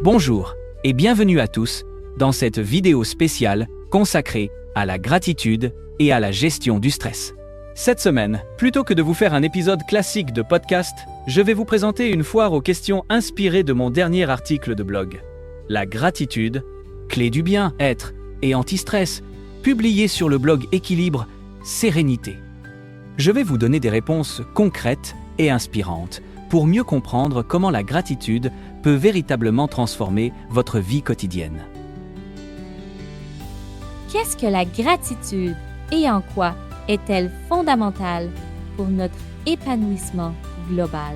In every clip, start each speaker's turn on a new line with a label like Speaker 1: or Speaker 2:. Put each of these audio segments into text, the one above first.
Speaker 1: Bonjour et bienvenue à tous dans cette vidéo spéciale consacrée à la gratitude et à la gestion du stress. Cette semaine, plutôt que de vous faire un épisode classique de podcast, je vais vous présenter une foire aux questions inspirée de mon dernier article de blog. La gratitude, clé du bien-être et anti-stress, publié sur le blog Équilibre, Sérénité. Je vais vous donner des réponses concrètes et inspirantes pour mieux comprendre comment la gratitude peut véritablement transformer votre vie quotidienne.
Speaker 2: Qu'est-ce que la gratitude et en quoi est-elle fondamentale pour notre épanouissement global?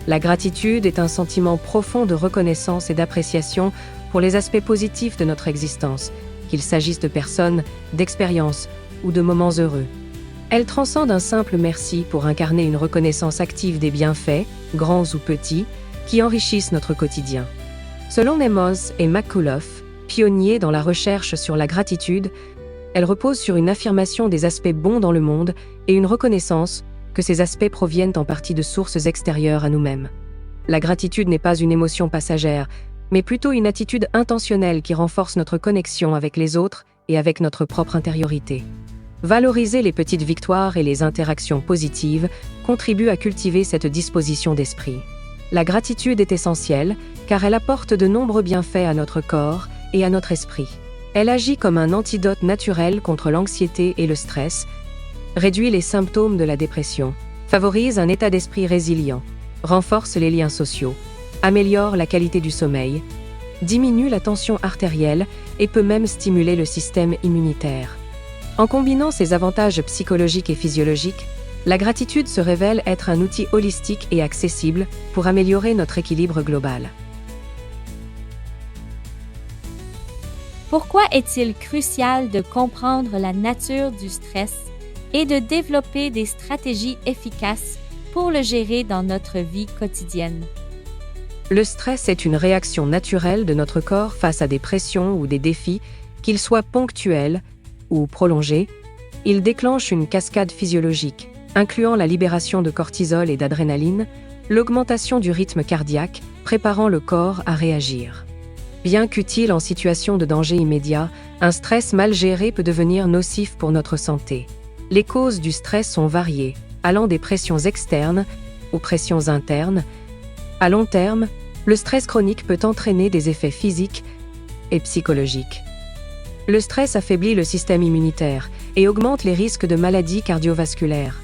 Speaker 3: La gratitude est un sentiment profond de reconnaissance et d'appréciation pour les aspects positifs de notre existence, qu'il s'agisse de personnes, d'expériences ou de moments heureux. Elle transcende un simple merci pour incarner une reconnaissance active des bienfaits, grands ou petits, qui enrichissent notre quotidien. Selon Amos et McCullough, pionniers dans la recherche sur la gratitude, elle repose sur une affirmation des aspects bons dans le monde et une reconnaissance que ces aspects proviennent en partie de sources extérieures à nous-mêmes. La gratitude n'est pas une émotion passagère, mais plutôt une attitude intentionnelle qui renforce notre connexion avec les autres et avec notre propre intériorité. Valoriser les petites victoires et les interactions positives contribue à cultiver cette disposition d'esprit. La gratitude est essentielle car elle apporte de nombreux bienfaits à notre corps et à notre esprit. Elle agit comme un antidote naturel contre l'anxiété et le stress, réduit les symptômes de la dépression, favorise un état d'esprit résilient, renforce les liens sociaux, améliore la qualité du sommeil, diminue la tension artérielle et peut même stimuler le système immunitaire. En combinant ces avantages psychologiques et physiologiques, la gratitude se révèle être un outil holistique et accessible pour améliorer notre équilibre global.
Speaker 2: Pourquoi est-il crucial de comprendre la nature du stress et de développer des stratégies efficaces pour le gérer dans notre vie quotidienne?
Speaker 3: Le stress est une réaction naturelle de notre corps face à des pressions ou des défis, qu'ils soient ponctuels ou prolongés. Il déclenche une cascade physiologique, incluant la libération de cortisol et d'adrénaline, l'augmentation du rythme cardiaque, préparant le corps à réagir. Bien qu'utile en situation de danger immédiat, un stress mal géré peut devenir nocif pour notre santé. Les causes du stress sont variées, allant des pressions externes aux pressions internes. À long terme, le stress chronique peut entraîner des effets physiques et psychologiques. Le stress affaiblit le système immunitaire et augmente les risques de maladies cardiovasculaires.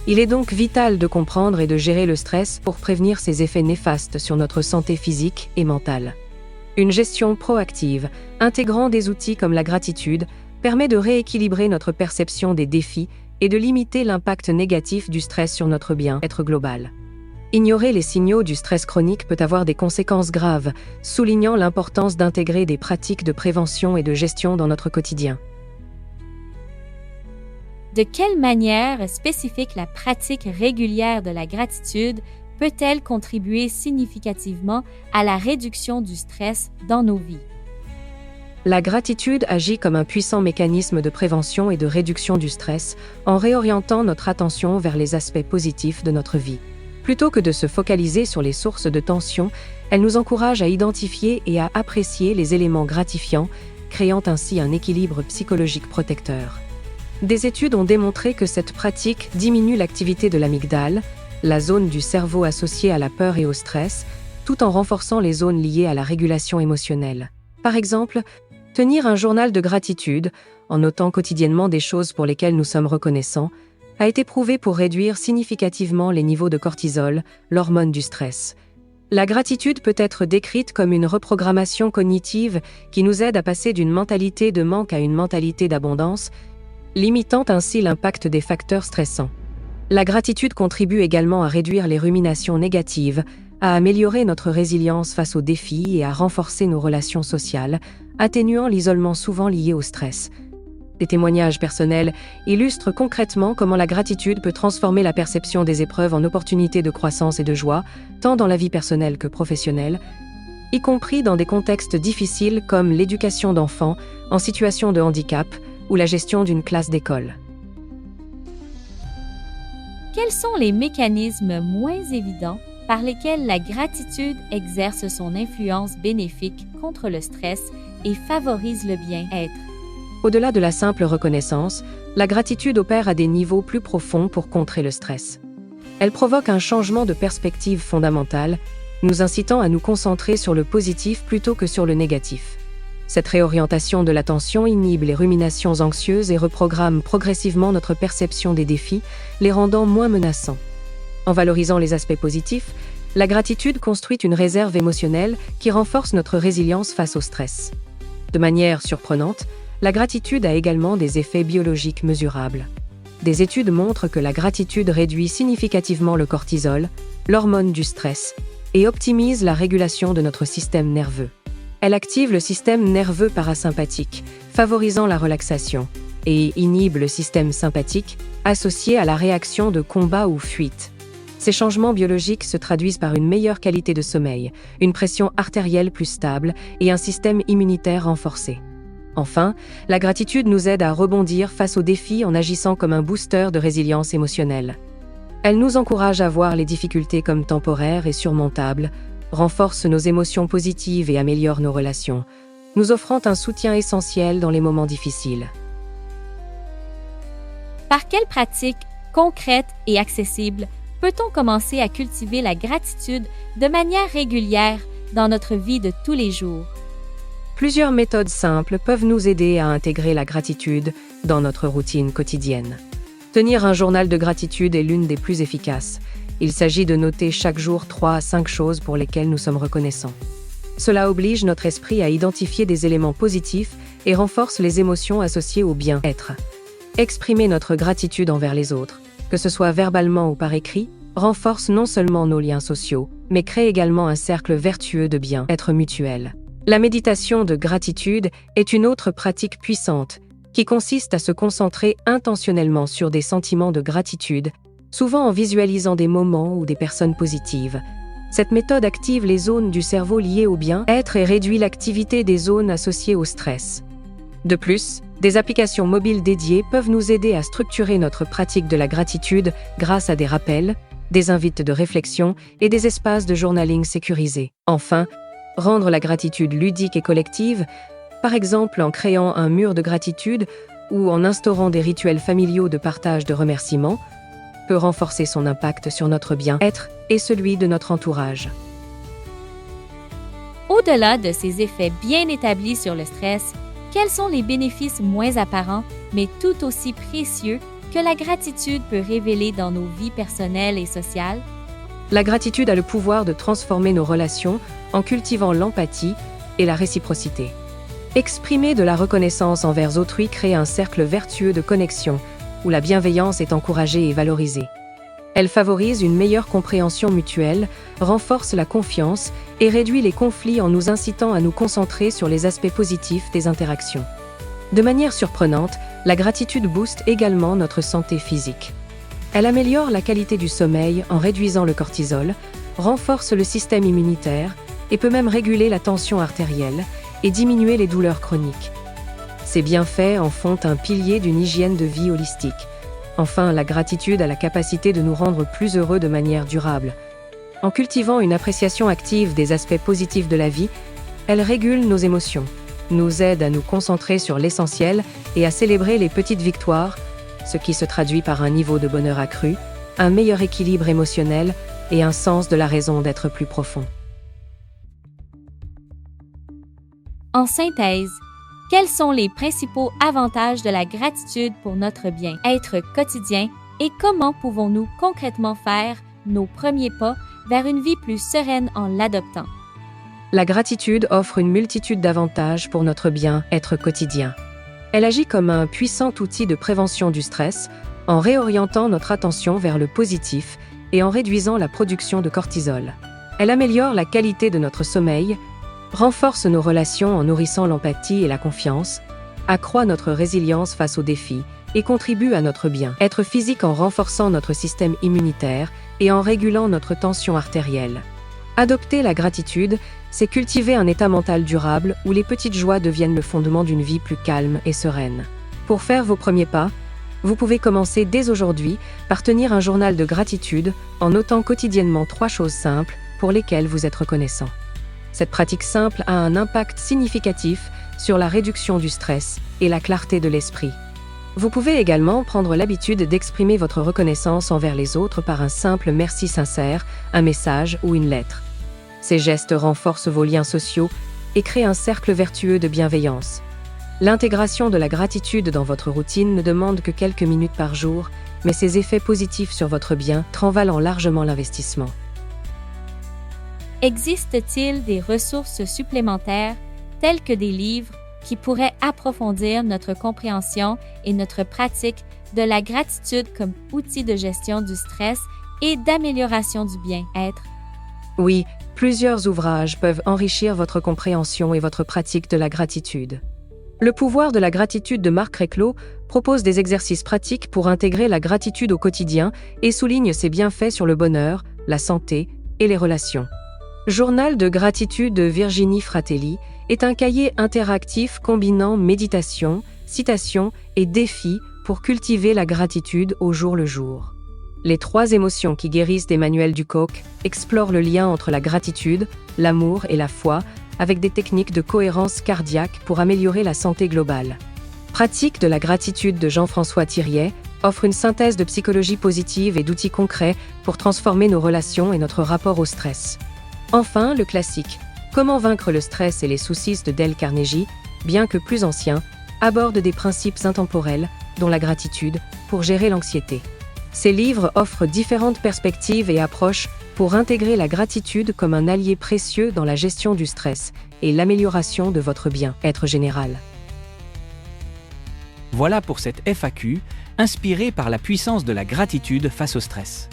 Speaker 3: Il est donc vital de comprendre et de gérer le stress pour prévenir ses effets néfastes sur notre santé physique et mentale. Une gestion proactive, intégrant des outils comme la gratitude, permet de rééquilibrer notre perception des défis et de limiter l'impact négatif du stress sur notre bien-être global. Ignorer les signaux du stress chronique peut avoir des conséquences graves, soulignant l'importance d'intégrer des pratiques de prévention et de gestion dans notre quotidien.
Speaker 2: De quelle manière spécifique la pratique régulière de la gratitude peut-elle contribuer significativement à la réduction du stress dans nos vies?
Speaker 3: La gratitude agit comme un puissant mécanisme de prévention et de réduction du stress en réorientant notre attention vers les aspects positifs de notre vie. Plutôt que de se focaliser sur les sources de tension, elle nous encourage à identifier et à apprécier les éléments gratifiants, créant ainsi un équilibre psychologique protecteur. Des études ont démontré que cette pratique diminue l'activité de l'amygdale, la zone du cerveau associée à la peur et au stress, tout en renforçant les zones liées à la régulation émotionnelle. Par exemple, tenir un journal de gratitude, en notant quotidiennement des choses pour lesquelles nous sommes reconnaissants, a été prouvé pour réduire significativement les niveaux de cortisol, l'hormone du stress. La gratitude peut être décrite comme une reprogrammation cognitive qui nous aide à passer d'une mentalité de manque à une mentalité d'abondance, limitant ainsi l'impact des facteurs stressants. La gratitude contribue également à réduire les ruminations négatives, à améliorer notre résilience face aux défis et à renforcer nos relations sociales, atténuant l'isolement souvent lié au stress. Des témoignages personnels illustrent concrètement comment la gratitude peut transformer la perception des épreuves en opportunités de croissance et de joie, tant dans la vie personnelle que professionnelle, y compris dans des contextes difficiles comme l'éducation d'enfants en situation de handicap ou la gestion d'une classe d'école.
Speaker 2: Quels sont les mécanismes moins évidents par lesquels la gratitude exerce son influence bénéfique contre le stress et favorise le bien-être.
Speaker 3: Au-delà de la simple reconnaissance, la gratitude opère à des niveaux plus profonds pour contrer le stress. Elle provoque un changement de perspective fondamental, nous incitant à nous concentrer sur le positif plutôt que sur le négatif. Cette réorientation de l'attention inhibe les ruminations anxieuses et reprogramme progressivement notre perception des défis, les rendant moins menaçants. En valorisant les aspects positifs, la gratitude construit une réserve émotionnelle qui renforce notre résilience face au stress. De manière surprenante, la gratitude a également des effets biologiques mesurables. Des études montrent que la gratitude réduit significativement le cortisol, l'hormone du stress, et optimise la régulation de notre système nerveux. Elle active le système nerveux parasympathique, favorisant la relaxation, et inhibe le système sympathique, associé à la réaction de combat ou fuite. Ces changements biologiques se traduisent par une meilleure qualité de sommeil, une pression artérielle plus stable et un système immunitaire renforcé. Enfin, la gratitude nous aide à rebondir face aux défis en agissant comme un booster de résilience émotionnelle. Elle nous encourage à voir les difficultés comme temporaires et surmontables, renforce nos émotions positives et améliore nos relations, nous offrant un soutien essentiel dans les moments difficiles.
Speaker 2: Par quelles pratiques concrètes et accessibles peut-on commencer à cultiver la gratitude de manière régulière dans notre vie de tous les jours?
Speaker 3: Plusieurs méthodes simples peuvent nous aider à intégrer la gratitude dans notre routine quotidienne. Tenir un journal de gratitude est l'une des plus efficaces. Il s'agit de noter chaque jour 3 à 5 choses pour lesquelles nous sommes reconnaissants. Cela oblige notre esprit à identifier des éléments positifs et renforce les émotions associées au bien-être. Exprimer notre gratitude envers les autres, que ce soit verbalement ou par écrit, renforce non seulement nos liens sociaux, mais crée également un cercle vertueux de bien-être mutuel. La méditation de gratitude est une autre pratique puissante qui consiste à se concentrer intentionnellement sur des sentiments de gratitude, souvent en visualisant des moments ou des personnes positives. Cette méthode active les zones du cerveau liées au bien-être et réduit l'activité des zones associées au stress. De plus, des applications mobiles dédiées peuvent nous aider à structurer notre pratique de la gratitude grâce à des rappels, des invites de réflexion et des espaces de journaling sécurisés. Enfin, rendre la gratitude ludique et collective, par exemple en créant un mur de gratitude ou en instaurant des rituels familiaux de partage de remerciements, peut renforcer son impact sur notre bien-être et celui de notre entourage.
Speaker 2: Au-delà de ces effets bien établis sur le stress, quels sont les bénéfices moins apparents, mais tout aussi précieux, que la gratitude peut révéler dans nos vies personnelles et sociales?
Speaker 3: La gratitude a le pouvoir de transformer nos relations en cultivant l'empathie et la réciprocité. Exprimer de la reconnaissance envers autrui crée un cercle vertueux de connexion où la bienveillance est encouragée et valorisée. Elle favorise une meilleure compréhension mutuelle, renforce la confiance et réduit les conflits en nous incitant à nous concentrer sur les aspects positifs des interactions. De manière surprenante, la gratitude booste également notre santé physique. Elle améliore la qualité du sommeil en réduisant le cortisol, renforce le système immunitaire et peut même réguler la tension artérielle et diminuer les douleurs chroniques. Ces bienfaits en font un pilier d'une hygiène de vie holistique. Enfin, la gratitude a la capacité de nous rendre plus heureux de manière durable. En cultivant une appréciation active des aspects positifs de la vie, elle régule nos émotions, nous aide à nous concentrer sur l'essentiel et à célébrer les petites victoires, ce qui se traduit par un niveau de bonheur accru, un meilleur équilibre émotionnel et un sens de la raison d'être plus profond.
Speaker 2: En synthèse, quels sont les principaux avantages de la gratitude pour notre bien-être quotidien et comment pouvons-nous concrètement faire nos premiers pas vers une vie plus sereine en l'adoptant?
Speaker 3: La gratitude offre une multitude d'avantages pour notre bien-être quotidien. Elle agit comme un puissant outil de prévention du stress en réorientant notre attention vers le positif et en réduisant la production de cortisol. Elle améliore la qualité de notre sommeil, renforce nos relations en nourrissant l'empathie et la confiance, accroît notre résilience face aux défis et contribue à notre bien-être physique en renforçant notre système immunitaire et en régulant notre tension artérielle. Adopter la gratitude, c'est cultiver un état mental durable où les petites joies deviennent le fondement d'une vie plus calme et sereine. Pour faire vos premiers pas, Vous pouvez commencer dès aujourd'hui par tenir un journal de gratitude en notant quotidiennement 3 choses simples pour lesquelles vous êtes reconnaissant. Cette pratique simple a un impact significatif sur la réduction du stress et la clarté de l'esprit. Vous pouvez également prendre l'habitude d'exprimer votre reconnaissance envers les autres par un simple merci sincère, un message ou une lettre. Ces gestes renforcent vos liens sociaux et créent un cercle vertueux de bienveillance. L'intégration de la gratitude dans votre routine ne demande que quelques minutes par jour, mais ses effets positifs sur votre bien-être en valent largement l'investissement.
Speaker 2: Existe-t-il des ressources supplémentaires, telles que des livres, qui pourraient approfondir notre compréhension et notre pratique de la gratitude comme outil de gestion du stress et d'amélioration du bien-être?
Speaker 3: Oui, plusieurs ouvrages peuvent enrichir votre compréhension et votre pratique de la gratitude. Le pouvoir de la gratitude de Marc Reclos propose des exercices pratiques pour intégrer la gratitude au quotidien et souligne ses bienfaits sur le bonheur, la santé et les relations. Journal de gratitude de Virginie Fratelli est un cahier interactif combinant méditation, citations et défis pour cultiver la gratitude au jour le jour. Les 3 émotions qui guérissent d'Emmanuel Ducoq explorent le lien entre la gratitude, l'amour et la foi avec des techniques de cohérence cardiaque pour améliorer la santé globale. Pratique de la gratitude de Jean-François Thiriet offre une synthèse de psychologie positive et d'outils concrets pour transformer nos relations et notre rapport au stress. Enfin, le classique « Comment vaincre le stress et les soucis » de Dale Carnegie, bien que plus ancien, aborde des principes intemporels, dont la gratitude, pour gérer l'anxiété. Ces livres offrent différentes perspectives et approches pour intégrer la gratitude comme un allié précieux dans la gestion du stress et l'amélioration de votre bien-être général.
Speaker 1: Voilà pour cette FAQ, inspirée par la puissance de la gratitude face au stress.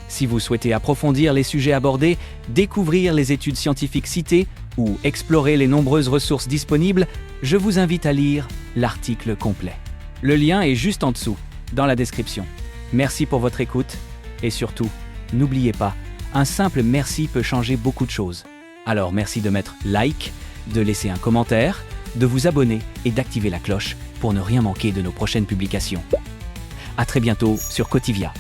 Speaker 1: Si vous souhaitez approfondir les sujets abordés, découvrir les études scientifiques citées ou explorer les nombreuses ressources disponibles, je vous invite à lire l'article complet. Le lien est juste en dessous, dans la description. Merci pour votre écoute et surtout, n'oubliez pas, un simple merci peut changer beaucoup de choses. Alors merci de mettre like, de laisser un commentaire, de vous abonner et d'activer la cloche pour ne rien manquer de nos prochaines publications. À très bientôt sur Cotivia.